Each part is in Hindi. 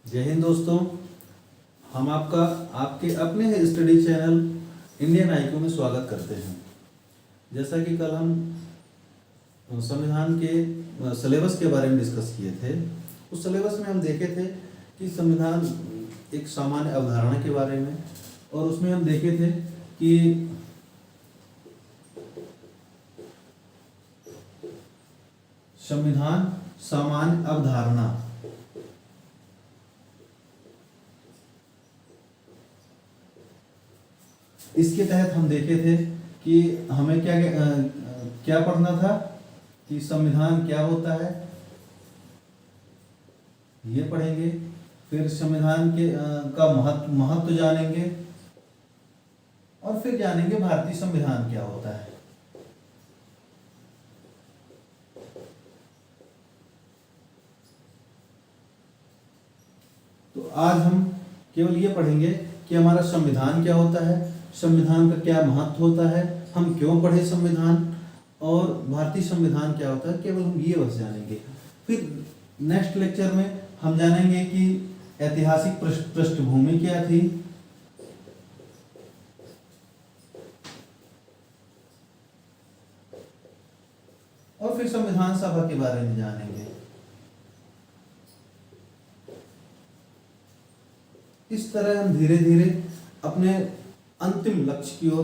जय हिंद दोस्तों। हम आपका आपके अपने स्टडी चैनल इंडियन आईक्यू में स्वागत करते हैं। जैसा कि कल हम संविधान के सिलेबस के बारे में डिस्कस किए थे, उस सिलेबस में हम देखे थे कि संविधान एक सामान्य अवधारणा के बारे में, और उसमें हम देखे थे कि संविधान सामान्य अवधारणा, इसके तहत हम देखे थे कि हमें क्या पढ़ना था कि संविधान क्या होता है, ये पढ़ेंगे। फिर संविधान के का महत्व जानेंगे, और फिर जानेंगे भारतीय संविधान क्या होता है। तो आज हम केवल ये पढ़ेंगे कि हमारा संविधान क्या होता है, संविधान का क्या महत्व होता है, हम क्यों पढ़े संविधान, और भारतीय संविधान क्या होता है, केवल हम ये बस जानेंगे। फिर नेक्स्ट लेक्चर में हम जानेंगे कि ऐतिहासिक पृष्ठभूमि क्या थी, और फिर संविधान सभा के बारे में जानेंगे। इस तरह हम धीरे धीरे अपने अंतिम लक्ष्य की ओर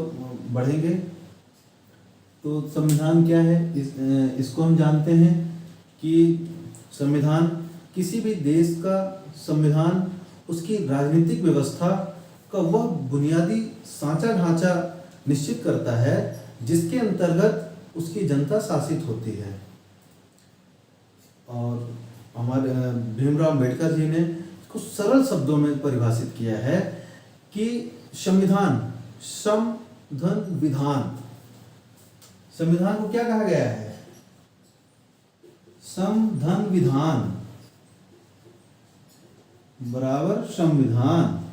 बढ़ेंगे। तो संविधान क्या है, इसको हम जानते हैं कि संविधान किसी भी देश का संविधान उसकी राजनीतिक व्यवस्था का वह बुनियादी सांचा ढांचा निश्चित करता है जिसके अंतर्गत उसकी जनता शासित होती है। और हमारे भीमराव अम्बेडकर जी ने इसको सरल शब्दों में परिभाषित किया है कि संविधान सम धन विधान। संविधान को क्या कहा गया है? सम धन विधान बराबर संविधान।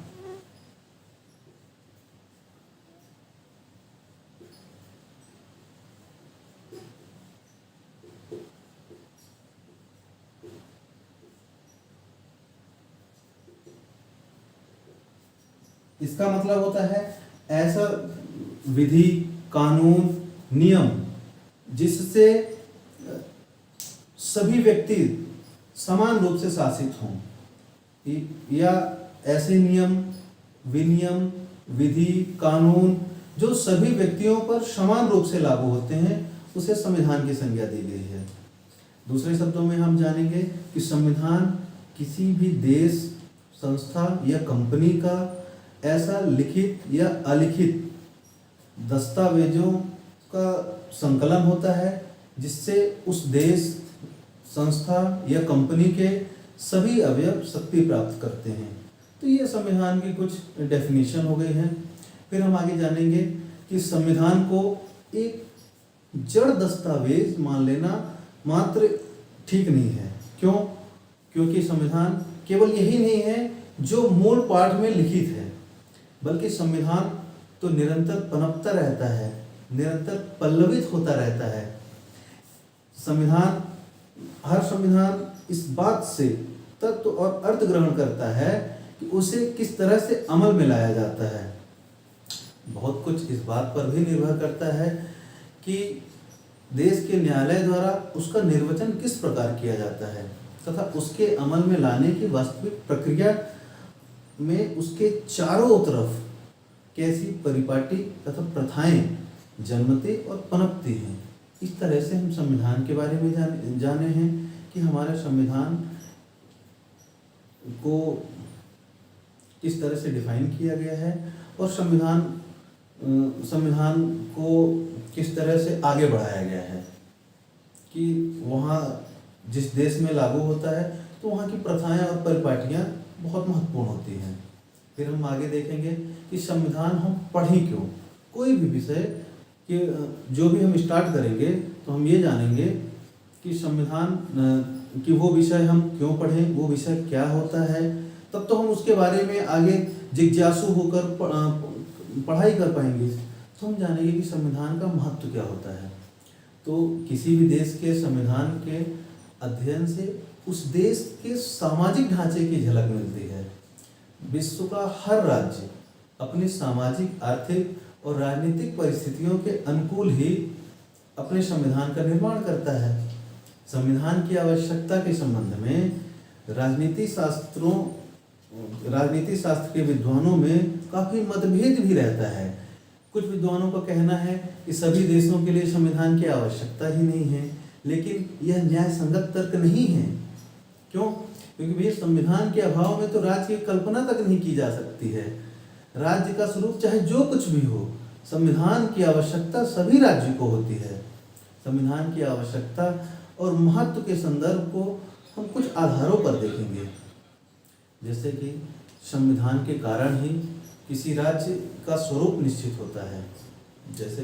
इसका मतलब होता है ऐसा विधि, कानून, नियम जिससे सभी व्यक्ति समान रूप से शासित हों, या ऐसे नियम, विनियम, विधि, कानून जो सभी व्यक्तियों पर समान रूप से लागू होते हैं, उसे संविधान की संज्ञा दी गई है। दूसरे शब्दों में हम जानेंगे कि संविधान किसी भी देश, संस्था या कंपनी का ऐसा लिखित या अलिखित दस्तावेजों का संकलन होता है जिससे उस देश, संस्था या कंपनी के सभी अवयव शक्ति प्राप्त करते हैं। तो ये संविधान की कुछ डेफिनेशन हो गई है। फिर हम आगे जानेंगे कि संविधान को एक जड़ दस्तावेज मान लेना मात्र ठीक नहीं है। क्यों? क्योंकि संविधान केवल यही नहीं है जो मूल पाठ में लिखित है, बल्कि संविधान तो निरंतर पनपता रहता है, निरंतर पल्लवित होता रहता है। हर संविधान इस बात से तत्व और अर्थ ग्रहण करता है कि उसे किस तरह से अमल में लाया जाता है। बहुत कुछ इस बात पर भी निर्भर करता है कि देश के न्यायालय द्वारा उसका निर्वचन किस प्रकार किया जाता है, तथा उसके अमल में लाने की वास्तविक प्रक्रिया में उसके चारों तरफ कैसी परिपाटी तथा प्रथाएं जन्मती और पनपती हैं। इस तरह से हम संविधान के बारे में जाने हैं कि हमारे संविधान को किस तरह से डिफाइन किया गया है, और संविधान को किस तरह से आगे बढ़ाया गया है कि वहाँ जिस देश में लागू होता है तो वहाँ की प्रथाएं और परिपाटियाँ बहुत महत्वपूर्ण होती हैं। फिर हम आगे देखेंगे कि संविधान हम पढ़ें क्यों। कोई भी विषय कि जो भी हम स्टार्ट करेंगे तो हम ये जानेंगे कि संविधान कि वो विषय हम क्यों पढ़ें, वो विषय क्या होता है, तब तो हम उसके बारे में आगे जिज्ञासु होकर पढ़ाई कर पाएंगे। तो हम जानेंगे कि संविधान का महत्व क्या होता है। तो किसी भी देश के संविधान के अध्ययन से उस देश के सामाजिक ढांचे की झलक मिलती है। विश्व का हर राज्य अपनी सामाजिक, आर्थिक और राजनीतिक परिस्थितियों के अनुकूल ही अपने संविधान का निर्माण करता है। संविधान की आवश्यकता के संबंध में राजनीति शास्त्र के विद्वानों में काफी मतभेद भी रहता है। कुछ विद्वानों का कहना है कि सभी देशों के लिए संविधान की आवश्यकता ही नहीं है, लेकिन यह न्याय संगत तर्क नहीं है। क्यों? क्योंकि भैया संविधान के अभाव में तो राज्य की कल्पना तक नहीं की जा सकती है। राज्य का स्वरूप चाहे जो कुछ भी हो, संविधान की आवश्यकता सभी राज्यों को होती है। संविधान की आवश्यकता और महत्व के संदर्भ को हम कुछ आधारों पर देखेंगे। जैसे कि संविधान के कारण ही किसी राज्य का स्वरूप निश्चित होता है। जैसे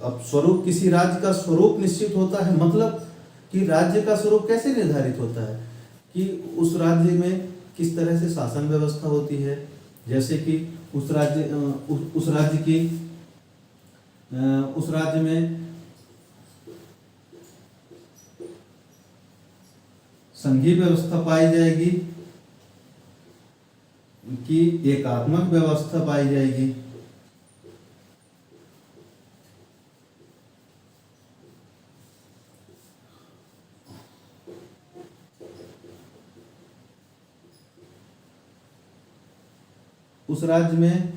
अब स्वरूप, किसी राज्य का स्वरूप निश्चित होता है, मतलब कि राज्य का स्वरूप कैसे निर्धारित होता है कि उस राज्य में किस तरह से शासन व्यवस्था होती है। जैसे कि उस राज्य में संघीय व्यवस्था पाई जाएगी कि एकात्मक व्यवस्था पाई जाएगी। उस राज्य में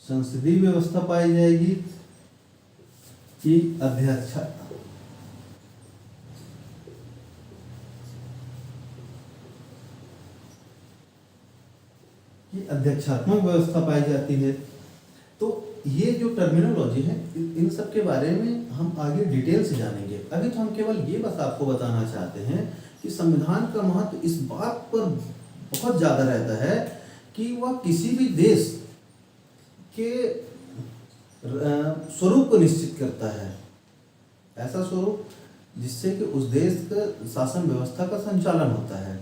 संसदीय व्यवस्था पाई जाएगी कि अध्यक्षात्मक व्यवस्था पाई जाती है। तो ये जो टर्मिनोलॉजी है, इन सब के बारे में हम आगे डिटेल से जानेंगे। अभी तो हम केवल ये बस आपको बताना चाहते हैं कि संविधान का महत्व इस बात पर बहुत ज़्यादा रहता है कि वह किसी भी देश के स्वरूप को निश्चित करता है। ऐसा स्वरूप जिससे कि उस देश का शासन व्यवस्था का संचालन होता है।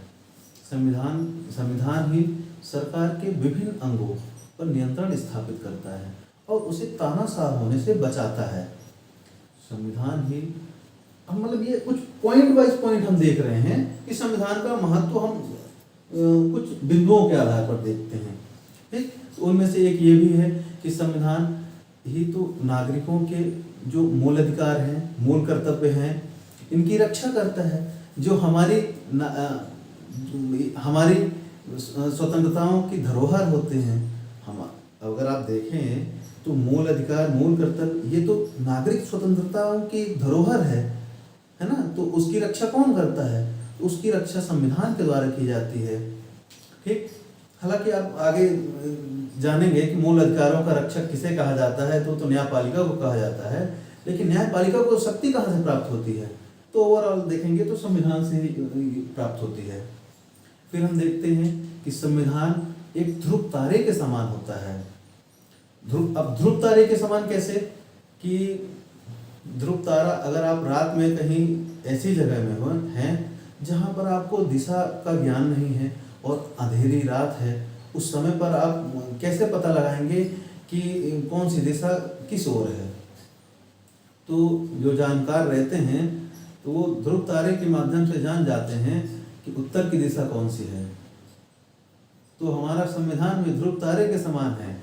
संविधान ही सरकार के विभिन्न अंगों पर नियंत्रण स्थापित करता है और उसे तानाशाह होने से बचाता है। संविधान ही, हम मतलब ये कुछ पॉइंट वाइज पॉइंट हम देख रहे हैं कि संविधान का महत्व हम कुछ बिंदुओं के आधार पर देखते हैं। ठीक, तो उनमें से एक ये भी है कि संविधान ही तो नागरिकों के जो मूल अधिकार हैं, मूल कर्तव्य हैं, इनकी रक्षा करता है। जो हमारी स्वतंत्रताओं की धरोहर होते हैं। हम अगर आप देखें तो मूल अधिकार, मूल कर्तव्य, ये तो नागरिक स्वतंत्रताओं की धरोहर है ना। तो उसकी रक्षा कौन करता है? उसकी रक्षा संविधान के द्वारा की जाती है। ठीक, हालांकि आप आगे जानेंगे कि मूल अधिकारों का रक्षक किसे कहा जाता है, तो न्यायपालिका को कहा जाता है। लेकिन न्यायपालिका को शक्ति कहाँ से प्राप्त होती है? तो ओवरऑल देखेंगे तो संविधान से ही प्राप्त होती है। फिर हम देखते हैं कि संविधान एक ध्रुव तारे के समान होता है। अब ध्रुव तारे के समान कैसे? कि ध्रुव तारा, अगर आप रात में कहीं ऐसी जगह में हैं जहाँ पर आपको दिशा का ज्ञान नहीं है और अंधेरी रात है, उस समय पर आप कैसे पता लगाएंगे कि कौन सी दिशा किस ओर है? तो जो जानकार रहते हैं तो वो ध्रुव तारे के माध्यम से जान जाते हैं कि उत्तर की दिशा कौन सी है। तो हमारा संविधान भी ध्रुव तारे के समान है,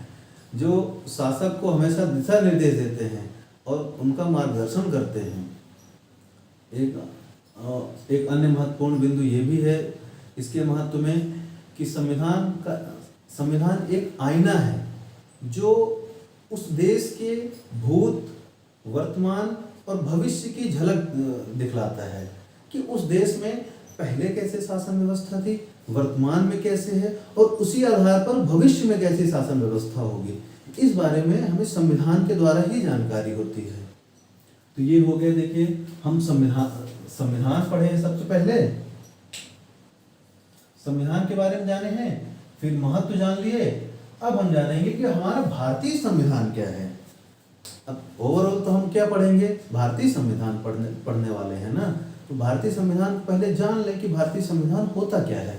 जो शासक को हमेशा दिशा निर्देश देते हैं और उनका मार्गदर्शन करते हैं। एक अन्य महत्वपूर्ण बिंदु ये भी है इसके महत्व में कि संविधान एक आईना है जो उस देश के भूत, वर्तमान और भविष्य की झलक दिखलाता है कि उस देश में पहले कैसे शासन व्यवस्था थी, वर्तमान में कैसे है और उसी आधार पर भविष्य में कैसी शासन व्यवस्था होगी। इस बारे में हमें संविधान के द्वारा ही जानकारी होती है। तो ये हो गए, देखिए हम संविधान पढ़े हैं। सबसे पहले संविधान के बारे में जाने हैं, फिर महत्व जान लिए। अब हम जानेंगे कि हमारा भारतीय संविधान क्या है। अब ओवरऑल तो हम क्या पढ़ेंगे? भारतीय संविधान पढ़ने वाले हैं ना। तो भारतीय संविधान पहले जान लें कि भारतीय संविधान होता क्या है।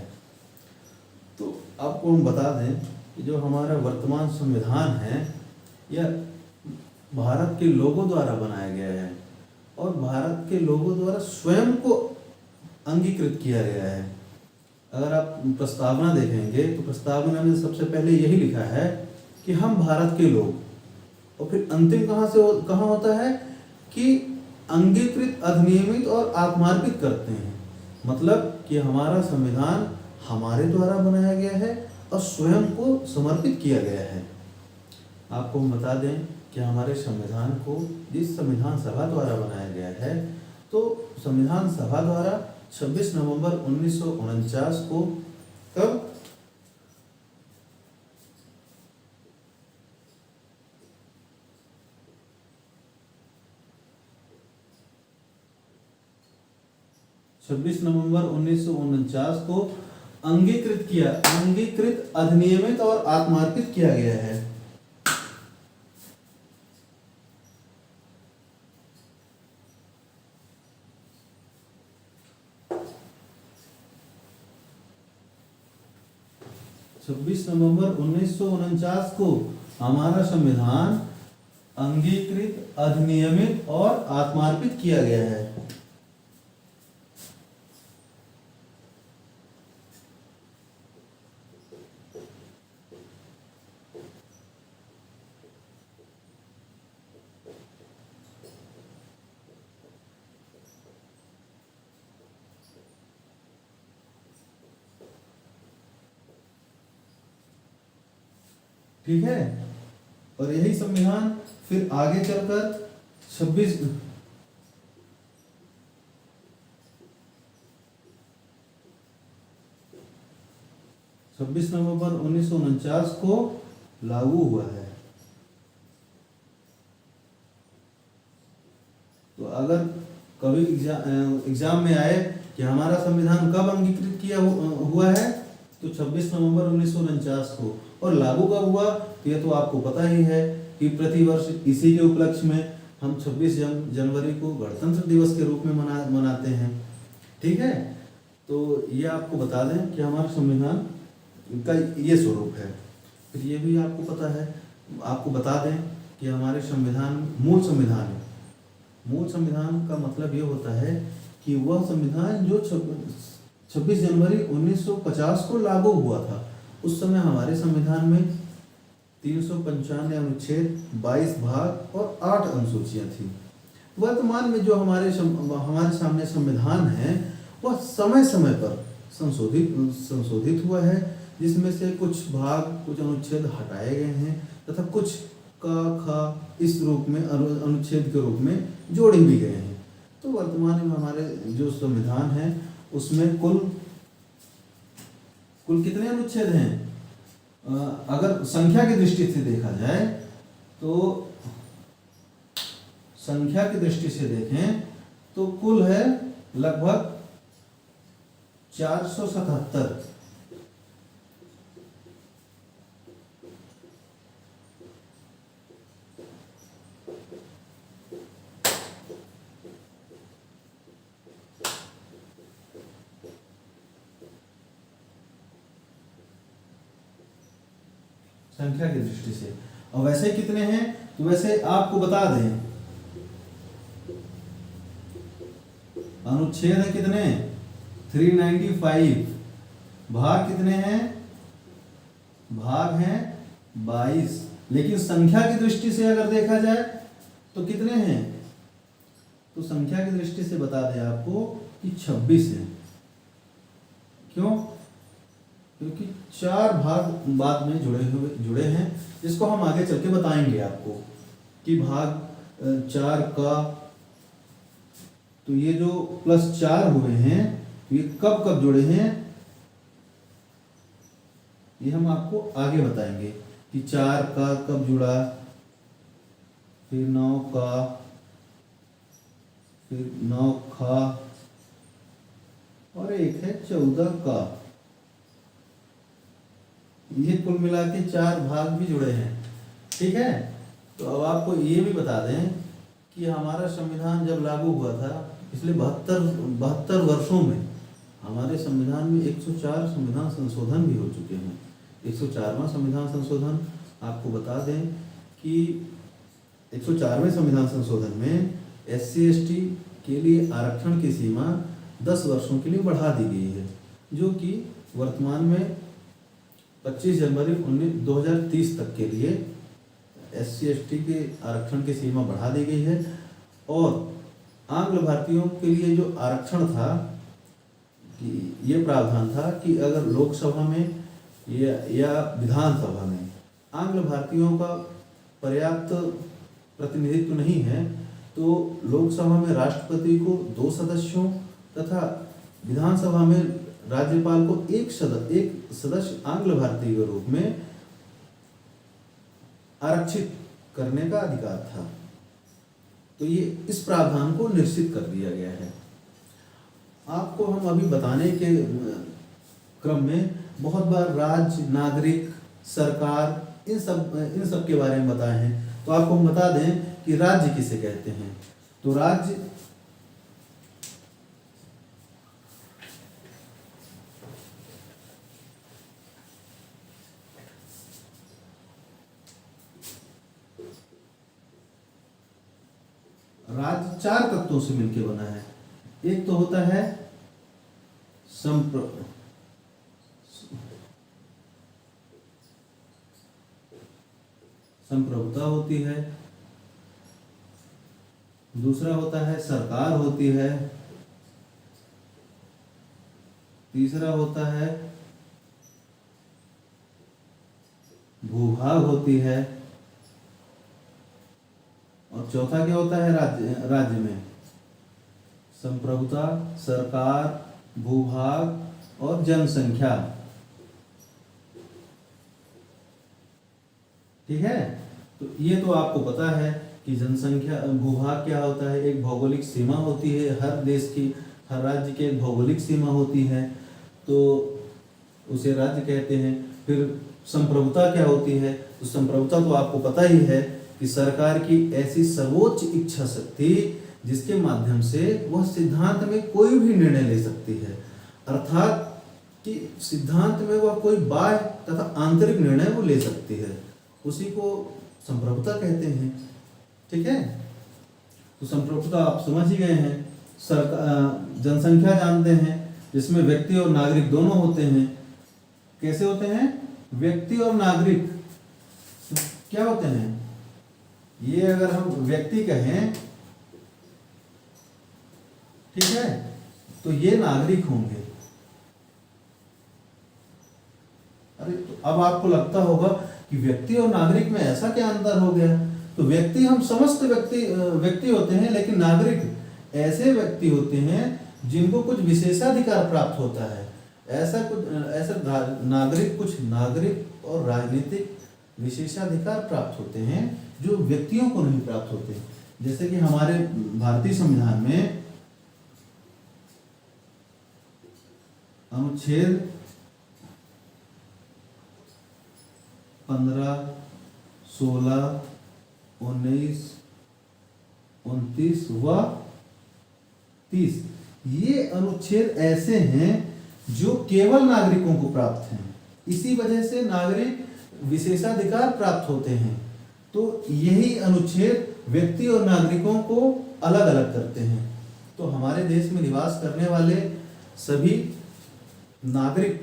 तो आपको हम बता दें कि जो हमारा वर्तमान संविधान है, यह भारत के लोगों द्वारा बनाया गया है और भारत के लोगों द्वारा स्वयं को अंगीकृत किया गया है। अगर आप प्रस्तावना देखेंगे तो प्रस्तावना में सबसे पहले यही लिखा है कि हम भारत के लोग, और फिर अंतिम कहाँ होता है कि अंगीकृत, अधिनियमित और आत्मार्पित करते हैं। मतलब कि हमारा संविधान हमारे द्वारा बनाया गया है और स्वयं को समर्पित किया गया है। आपको हम बता दें कि हमारे संविधान को जिस संविधान सभा द्वारा बनाया गया है, तो संविधान सभा द्वारा 26 नवंबर 1949 को कब 26 नवंबर 1949 को अंगीकृत, अधिनियमित और आत्मार्पित किया गया है। छब्बीस नवंबर 1949 को हमारा संविधान अंगीकृत, अधिनियमित और आत्मार्पित किया गया है। ठीक है, और यही संविधान फिर आगे चलकर 26 नवंबर 1949 को लागू हुआ है। तो अगर कभी एग्जाम में आए कि हमारा संविधान कब अंगीकृत किया हुआ है, तो 26 नवंबर 1949 को, और लागू कब हुआ तो ये तो आपको पता ही है कि प्रतिवर्ष इसी के उपलक्ष्य में हम 26 जनवरी को गणतंत्र दिवस के रूप में मनाते हैं। ठीक है, तो ये आपको बता दें कि हमारा संविधान का ये स्वरूप है। फिर ये भी आपको पता है, आपको बता दें कि हमारे संविधान मूल संविधान है। मूल संविधान का मतलब ये होता है कि वह संविधान जो 26 जनवरी 1950 को लागू हुआ था, उस समय हमारे संविधान में 395 अनुच्छेद, 22 भाग और 8 अनुसूचियां थी। वर्तमान में जो हमारे सामने संविधान है, वह समय समय पर संशोधित हुआ है, जिसमें से कुछ भाग, कुछ अनुच्छेद हटाए गए हैं तथा कुछ का खा इस रूप में अनुच्छेद के रूप में जोड़े भी गए हैं। तो वर्तमान में हमारे जो संविधान है उसमें कुल कितने अनुच्छेद हैं? अगर संख्या की दृष्टि से देखा जाए तो संख्या की दृष्टि से देखें तो कुल है लगभग 477। संख्या की दृष्टि से, और वैसे कितने हैं तो वैसे आपको बता दें, अनुच्छेद है कितने? 395। भाग कितने हैं? भाग हैं 22। लेकिन संख्या की दृष्टि से अगर देखा जाए तो कितने हैं? तो संख्या की दृष्टि से बता दें आपको कि 26 है। क्यों? क्योंकि 4 भाग बाद में जुड़े हैं, जिसको हम आगे चल के बताएंगे आपको कि भाग 4 का, तो ये जो +4 हुए हैं ये कब जुड़े हैं, ये हम आपको आगे बताएंगे कि 4 का कब जुड़ा, फिर 9 का, फिर 9 का, और एक है 14 का। ये कुल मिला के 4 भाग भी जुड़े हैं। ठीक है, तो अब आपको ये भी बता दें कि हमारा संविधान जब लागू हुआ था, पिछले 72 वर्षों में हमारे संविधान में 104 संविधान संशोधन भी हो चुके हैं। 104वां संविधान संशोधन आपको बता दें कि 104वें संविधान संशोधन में SC/ST के लिए आरक्षण की सीमा 10 वर्षों के लिए बढ़ा दी गई है, जो कि वर्तमान में 25 जनवरी 2030 तक के लिए SC/ST के आरक्षण की सीमा बढ़ा दी गई है। और आंग्ल भारतीयों के लिए जो आरक्षण था कि ये प्रावधान था कि अगर लोकसभा में या विधानसभा में आंग्ल भारतीयों का पर्याप्त प्रतिनिधित्व नहीं है तो लोकसभा में राष्ट्रपति को 2 सदस्यों तथा विधानसभा में राज्यपाल को एक सदस्य आंग्ल भारतीय के रूप में आरक्षित करने का अधिकार था। तो ये इस प्रावधान को निश्चित कर दिया गया है। आपको हम अभी बताने के क्रम में बहुत बार राज्य, नागरिक, सरकार इन सब के बारे में बताए हैं। तो आपको हम बता दें कि राज्य किसे कहते हैं। तो राज्य राज्य 4 तत्वों से मिलकर बना है। एक तो होता है संप्रभुता होती है, दूसरा होता है सरकार होती है, तीसरा होता है भूभाग होती है और चौथा क्या होता है राज्य में संप्रभुता, सरकार, भूभाग और जनसंख्या। ठीक है, तो ये तो आपको पता है कि जनसंख्या, भूभाग क्या होता है, एक भौगोलिक सीमा होती है। हर देश की, हर राज्य की एक भौगोलिक सीमा होती है तो उसे राज्य कहते हैं। फिर संप्रभुता क्या होती है, तो संप्रभुता तो आपको पता ही है कि सरकार की ऐसी सर्वोच्च इच्छा शक्ति जिसके माध्यम से वह सिद्धांत में कोई भी निर्णय ले सकती है, अर्थात कि सिद्धांत में वह कोई बाह्य तथा आंतरिक निर्णय वो ले सकती है, उसी को संप्रभुता कहते हैं। ठीक है, तो संप्रभुता आप समझ ही गए हैं। जनसंख्या जानते हैं, जिसमें व्यक्ति और नागरिक दोनों होते हैं। कैसे होते हैं? व्यक्ति और नागरिक क्या होते हैं? ये अगर हम व्यक्ति कहें, ठीक है, तो ये नागरिक होंगे। अरे तो अब आपको लगता होगा कि व्यक्ति और नागरिक में ऐसा क्या अंतर हो गया? तो व्यक्ति, हम समस्त व्यक्ति होते हैं, लेकिन नागरिक ऐसे व्यक्ति होते हैं जिनको कुछ विशेषाधिकार प्राप्त होता है। ऐसा नागरिक, कुछ नागरिक और राजनीतिक विशेषाधिकार प्राप्त होते हैं जो व्यक्तियों को नहीं प्राप्त होते। जैसे कि हमारे भारतीय संविधान में अनुच्छेद 15, 16, 19, 29 व 30 ये अनुच्छेद ऐसे हैं जो केवल नागरिकों को प्राप्त हैं। इसी वजह से नागरिक विशेषाधिकार प्राप्त होते हैं। तो यही अनुच्छेद व्यक्ति और नागरिकों को अलग अलग करते हैं। तो हमारे देश में निवास करने वाले सभी नागरिक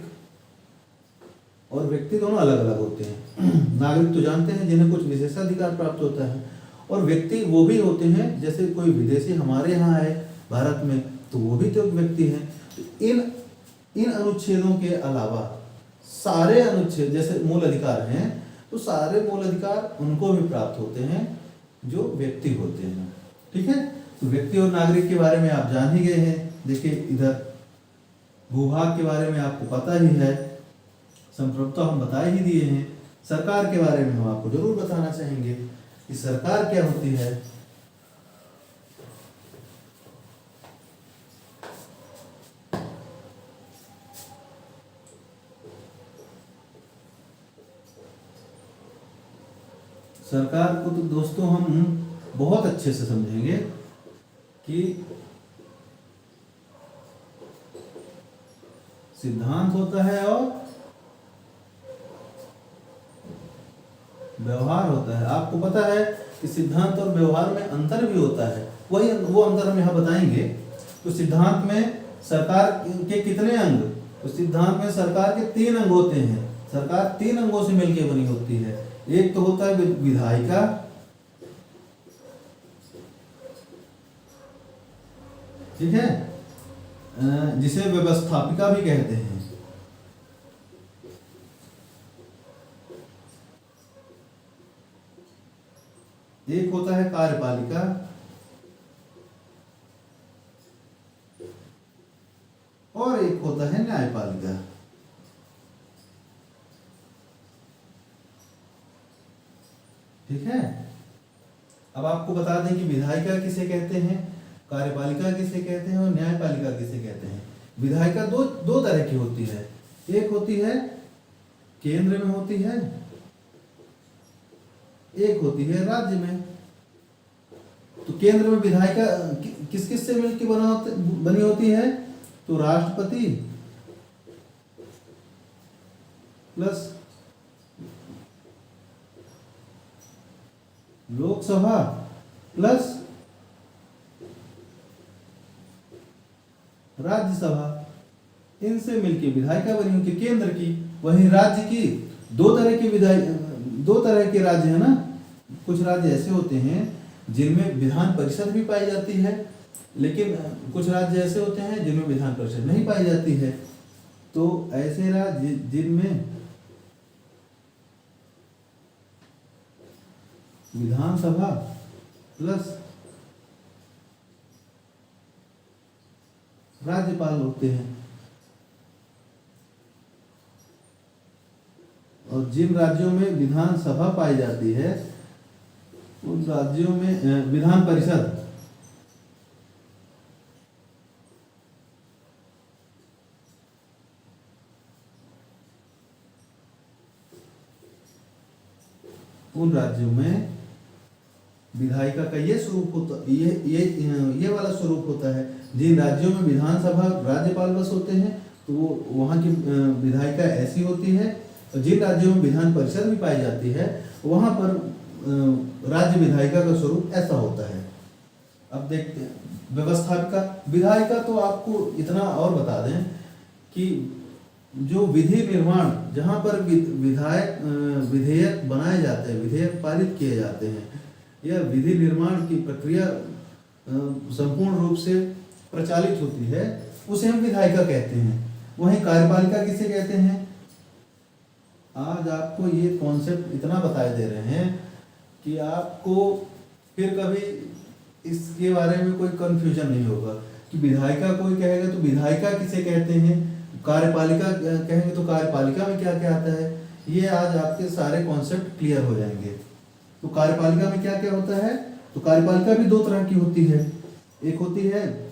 और व्यक्ति दोनों अलग अलग होते हैं। नागरिक तो जानते हैं जिन्हें कुछ विशेषाधिकार प्राप्त होता है, और व्यक्ति वो भी होते हैं जैसे कोई विदेशी हमारे यहाँ आए भारत में तो वो भी तो एक व्यक्ति हैं। तो इन अनुच्छेदों के अलावा सारे अनुच्छेद जैसे मूल अधिकार हैं, तो सारे मूल अधिकार उनको भी प्राप्त होते हैं जो व्यक्ति होते हैं। ठीक है, तो व्यक्ति और नागरिक के बारे में आप जान ही गए हैं। देखिए इधर भूभाग के बारे में आपको पता ही है, संप्रभुता हम बता ही दिए हैं। सरकार के बारे में हम आपको जरूर बताना चाहेंगे कि सरकार क्या होती है। सरकार को तो दोस्तों हम बहुत अच्छे से समझेंगे कि सिद्धांत होता है और व्यवहार होता है। आपको पता है कि सिद्धांत और व्यवहार में अंतर भी होता है, वही वो अंतर हम यहाँ बताएंगे। तो सिद्धांत में सरकार के कितने अंग, तो सिद्धांत में सरकार के 3 अंग होते हैं। सरकार 3 अंगों से मिलकर बनी होती है। एक तो होता है विधायिका, ठीक है, जिसे व्यवस्थापिका भी कहते हैं। एक होता है कार्यपालिका, और एक होता है न्यायपालिका। ठीक है। अब आपको बता दें कि विधायिका किसे कहते हैं, कार्यपालिका किसे कहते हैं और न्यायपालिका किसे कहते हैं। विधायिका दो तरह की होती है। एक होती है केंद्र में होती है, एक होती है राज्य में। तो केंद्र में विधायिका किस किस से मिलकर बनी होती है, तो राष्ट्रपति प्लस लोकसभा प्लस राज्यसभा, इनसे मिलकर विधायिका बनी होती है केंद्र की। वहीं राज्य की दो तरह के राज्य है ना। कुछ राज्य ऐसे होते हैं जिनमें विधान परिषद भी पाई जाती है, लेकिन कुछ राज्य ऐसे होते हैं जिनमें विधान परिषद नहीं पाई जाती है। तो ऐसे राज्य जिनमें विधानसभा प्लस राज्यपाल होते हैं, और जिन राज्यों में विधानसभा पाई जाती है उन राज्यों में विधान परिषद, उन राज्यों में विधायिका का ये स्वरूप होता, ये वाला स्वरूप होता है। जिन राज्यों में विधानसभा राज्यपाल बस होते हैं तो वो वहाँ की विधायिका ऐसी होती है, और जिन राज्यों में विधान परिषद भी पाई जाती है वहाँ पर राज्य विधायिका का स्वरूप ऐसा होता है। अब देखते हैं व्यवस्थापिका। विधायिका तो आपको इतना और बता दें कि जो विधि निर्माण, जहाँ पर विधेयक बनाए जाते हैं, विधेयक पारित किए जाते हैं, यह विधि निर्माण की प्रक्रिया संपूर्ण रूप से प्रचालित होती है, उसे हम विधायिका कहते हैं। वहीं कार्यपालिका किसे कहते हैं। आज आपको ये कॉन्सेप्ट इतना बताए दे रहे हैं कि आपको फिर कभी इसके बारे में कोई कंफ्यूजन नहीं होगा कि विधायिका कोई कहेगा तो विधायिका किसे कहते हैं, कार्यपालिका कहेंगे तो कार्यपालिका में क्या क्या आता है। ये आज आपके सारे कॉन्सेप्ट क्लियर हो जाएंगे। तो कार्यपालिका में क्या क्या होता है, तो कार्यपालिका भी 2 तरह की होती है। एक होती है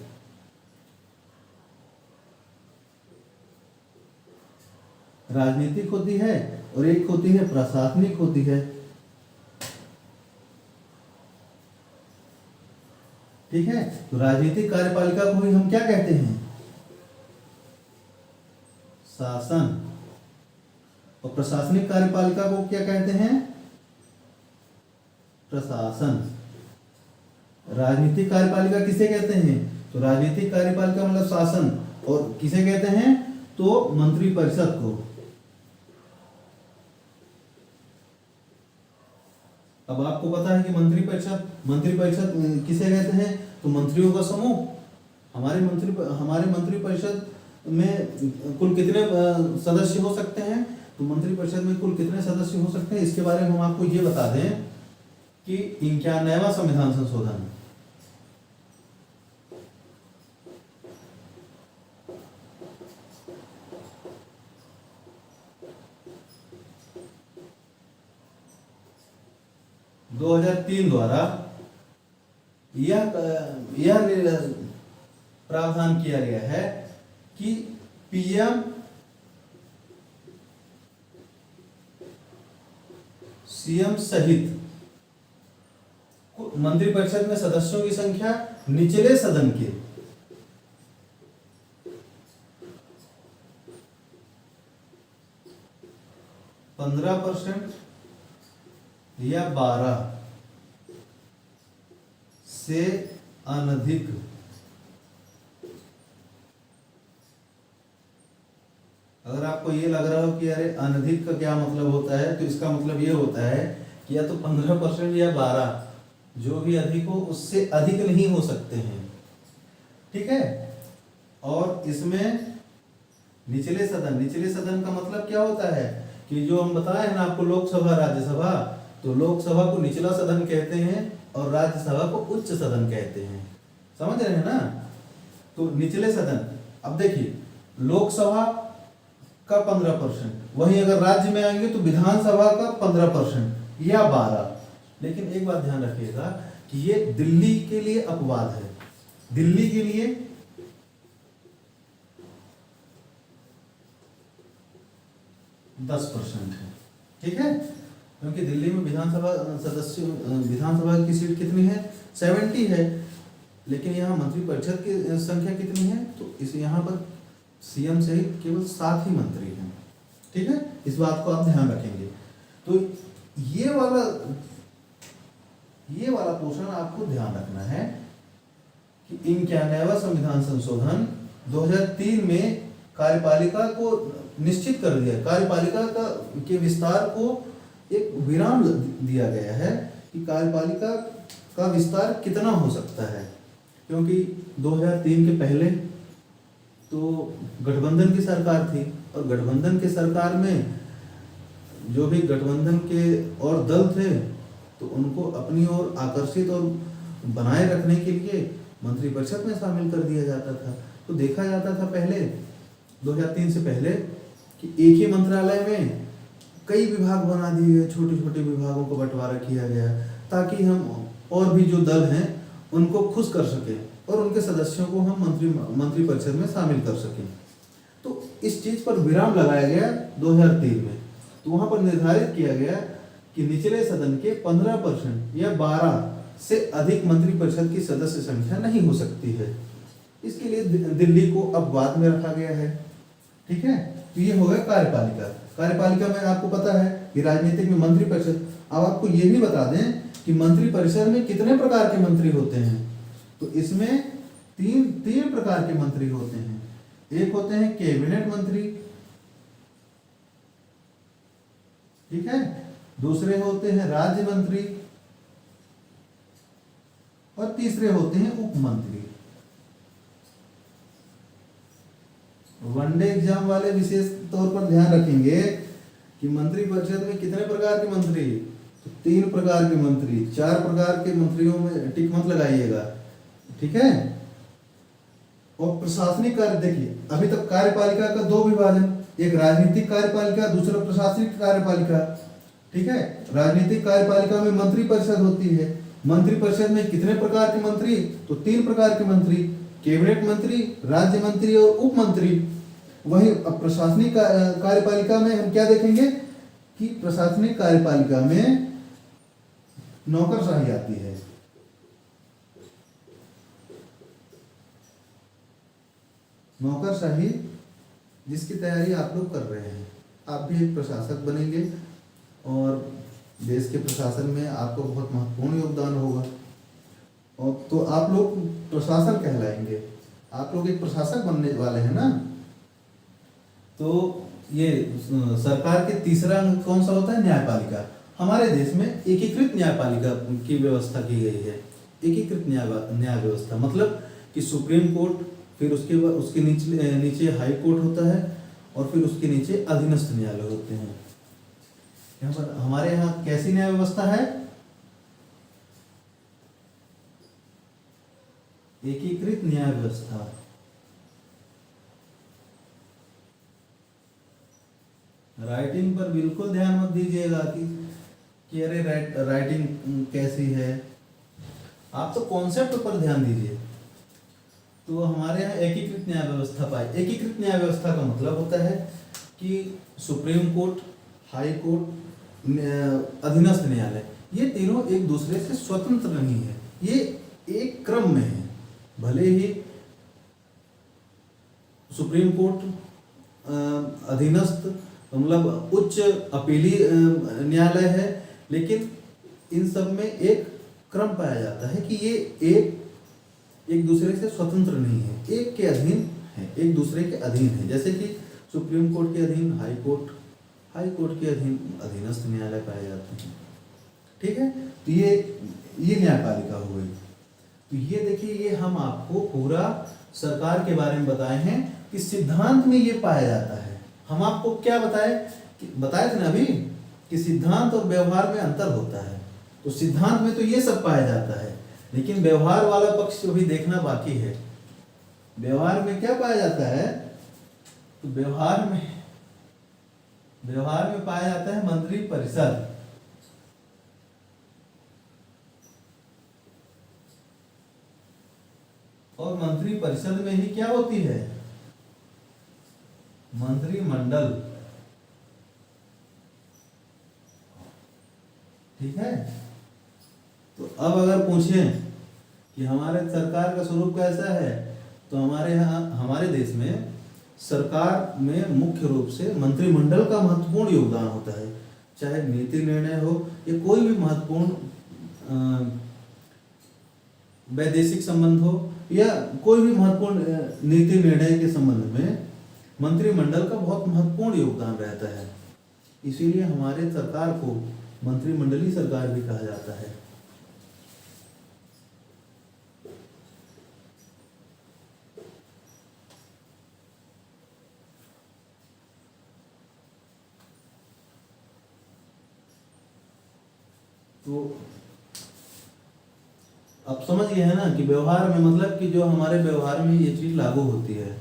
राजनीतिक होती है, और एक होती है प्रशासनिक होती है। ठीक है। तो राजनीतिक कार्यपालिका को ही हम क्या कहते हैं, शासन। और प्रशासनिक कार्यपालिका को क्या कहते हैं, प्रशासन। राजनीतिक कार्यपालिका किसे कहते हैं, तो राजनीतिक कार्यपालिका मतलब शासन, और किसे कहते हैं, तो मंत्रिपरिषद को। अब आपको पता है कि मंत्रिपरिषद किसे कहते हैं, तो मंत्रियों का समूह। हमारे मंत्रिपरिषद में कुल कितने सदस्य हो सकते हैं, तो मंत्रिपरिषद में कुल कितने सदस्य हो सकते हैं, इसके बारे में हम आपको ये बता दें कि 91वां संविधान संशोधन 2003 द्वारा यह प्रावधान किया गया है कि पीएम सीएम सहित मंत्रिपरिषद में सदस्यों की संख्या निचले सदन के 15% या 12 से अनधिक अगर आपको ये लग रहा हो कि अरे अनधिक का क्या मतलब होता है, तो इसका मतलब ये होता है कि या तो 15% या 12, जो भी अधिक हो उससे अधिक नहीं हो सकते हैं। ठीक है। और इसमें निचले सदन का मतलब क्या होता है कि जो हम बताए हैं ना आपको, लोकसभा राज्यसभा, तो लोकसभा को निचला सदन कहते हैं और राज्यसभा को उच्च सदन कहते हैं। समझ रहे हैं ना। तो निचले सदन, अब देखिए लोकसभा का 15%, वहीं अगर राज्य में आएंगे तो विधानसभा का 15% या 12। लेकिन एक बात ध्यान रखिएगा कि ये दिल्ली के लिए अपवाद है। दिल्ली के लिए 10% है। ठीक है, क्योंकि दिल्ली में विधानसभा की सीट कितनी है, 70 है, लेकिन यहाँ मंत्री परिषद की संख्या कितनी है, तो इस यहाँ पर सीएम सहित केवल 7 ही मंत्री हैं। ठीक है, इस बात को आप ध्यान रखेंगे। तो ये वाला पोर्शन आपको ध्यान रखना है कि 91वां संविधान संशोधन 2003 में कार्यपालिका को निश्चित कर दिया, कार्यपालिका के विस्तार को एक विराम दिया गया है कि कार्यपालिका का विस्तार कितना हो सकता है। क्योंकि 2003 के पहले तो गठबंधन की सरकार थी, और गठबंधन की सरकार में जो भी गठबंधन के और दल थे, तो उनको अपनी ओर आकर्षित और बनाए रखने के लिए मंत्रिपरिषद में शामिल कर दिया जाता था। तो देखा जाता था पहले 2003 से पहले कि एक ही मंत्रालय में कई विभाग बना दिए गए, छोटे छोटे विभागों को बंटवारा किया गया, ताकि हम और भी जो दल हैं उनको खुश कर सके और उनके सदस्यों को हम मंत्रिपरिषद में शामिल कर सकें। तो इस चीज पर विराम लगाया गया 2003 में। तो वहां पर निर्धारित किया गया कि निचले सदन के 15% या 12 से अधिक मंत्रिपरिषद की सदस्य संख्या नहीं हो सकती है। इसके लिए दिल्ली को अपवाद में रखा गया है। ठीक है, तो ये हो गया कार्यपालिका। कार्यपालिका में आपको पता है कि राजनीतिक में मंत्रिपरिषद। अब आपको ये भी बता दें कि मंत्रिपरिषद में कितने प्रकार के मंत्री होते हैं। तो इसमें तीन प्रकार के मंत्री होते हैं। एक होते हैं कैबिनेट मंत्री, ठीक है, दूसरे होते हैं राज्य मंत्री, और तीसरे होते हैं उप मंत्री। वनडे एग्जाम वाले विशेष तौर पर ध्यान रखेंगे कि मंत्रिपरिषद में कितने प्रकार के मंत्री, तो 3 प्रकार के मंत्री। 4 प्रकार के मंत्रियों में टिक मत लगाइएगा। ठीक है। और प्रशासनिक कार्य, देखिए अभी तक कार्यपालिका का 2 विभाजन, एक राजनीतिक कार्यपालिका, दूसरा प्रशासनिक कार्यपालिका। ठीक है, राजनीतिक कार्यपालिका में मंत्रिपरिषद होती है। मंत्रिपरिषद में कितने प्रकार के मंत्री, तो 3 प्रकार के मंत्री, कैबिनेट मंत्री, राज्य मंत्री और उप मंत्री। वहीं प्रशासनिक कार्यपालिका में हम क्या देखेंगे कि प्रशासनिक कार्यपालिका में नौकरशाही आती है। नौकरशाही जिसकी तैयारी आप लोग कर रहे हैं, आप भी एक प्रशासक बनेंगे और देश के प्रशासन में आपको बहुत महत्वपूर्ण योगदान होगा। और तो आप लोग प्रशासन कहलाएंगे, आप लोग एक प्रशासक बनने वाले हैं ना। तो ये सरकार के तीसरा अंग कौन सा होता है, न्यायपालिका। हमारे देश में एकीकृत न्यायपालिका की व्यवस्था की गई है। एकीकृत न्याय व्यवस्था मतलब कि सुप्रीम कोर्ट, फिर उसके नीचे हाई कोर्ट होता है, और फिर उसके नीचे अधीनस्थ न्यायालय होते हैं। यहाँ पर हमारे यहाँ कैसी न्याय व्यवस्था है, एकीकृत न्याय व्यवस्था। राइटिंग पर बिल्कुल ध्यान मत दीजिएगा कि अरे राइटिंग कैसी है, आप तो कॉन्सेप्ट पर ध्यान दीजिए। तो हमारे यहाँ एकीकृत न्याय व्यवस्था पाई। एकीकृत न्याय व्यवस्था का मतलब होता है कि सुप्रीम कोर्ट, हाई कोर्ट, अधीनस्थ न्यायालय, ये तीनों एक दूसरे से स्वतंत्र नहीं है, ये एक क्रम में है। भले ही सुप्रीम कोर्ट अधीनस्थ मतलब उच्च अपीली न्यायालय है, लेकिन इन सब में एक क्रम पाया जाता है कि ये एक दूसरे से स्वतंत्र नहीं है, एक के अधीन है, एक दूसरे के अधीन है। जैसे कि सुप्रीम कोर्ट के अधीन हाई कोर्ट के अधीन अधीनस्थ न्यायालय पाए जाते हैं। ठीक है, तो ये न्यायपालिका हो गई। तो ये देखिए, ये हम आपको पूरा सरकार के बारे में बताए हैं कि सिद्धांत में ये पाया जाता है। हम आपको क्या बताए थे ना अभी कि सिद्धांत और व्यवहार में अंतर होता है। तो सिद्धांत में तो ये सब पाया जाता है, लेकिन व्यवहार वाला पक्ष अभी देखना बाकी है। व्यवहार में क्या पाया जाता है? तो व्यवहार में पाया जाता है मंत्री परिषद। और मंत्री परिषद में ही क्या होती है? मंत्रिमंडल। ठीक है, तो अब अगर पूछें कि हमारे सरकार का स्वरूप कैसा है, तो हमारे देश में सरकार में मुख्य रूप से मंत्रिमंडल का महत्वपूर्ण योगदान होता है। चाहे नीति निर्णय हो या कोई भी महत्वपूर्ण वैदेशिक संबंध हो या कोई भी महत्वपूर्ण नीति निर्णय के संबंध में मंत्रिमंडल का बहुत महत्वपूर्ण योगदान रहता है। इसीलिए हमारे सरकार को मंत्रिमंडलीय सरकार भी कहा जाता है। तो अब समझ गए हैं ना कि व्यवहार में मतलब कि जो हमारे व्यवहार में ये चीज लागू होती है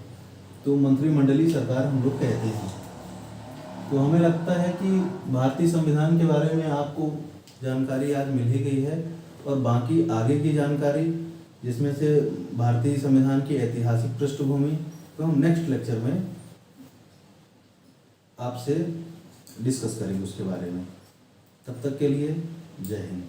तो मंत्रिमंडलीय सरकार हम लोग कहते हैं। तो हमें लगता है कि भारतीय संविधान के बारे में आपको जानकारी आज मिल ही गई है, और बाकी आगे की जानकारी जिसमें से भारतीय संविधान की ऐतिहासिक पृष्ठभूमि तो हम नेक्स्ट लेक्चर में आपसे डिस्कस करेंगे उसके बारे में। तब तक के लिए जय हिंद।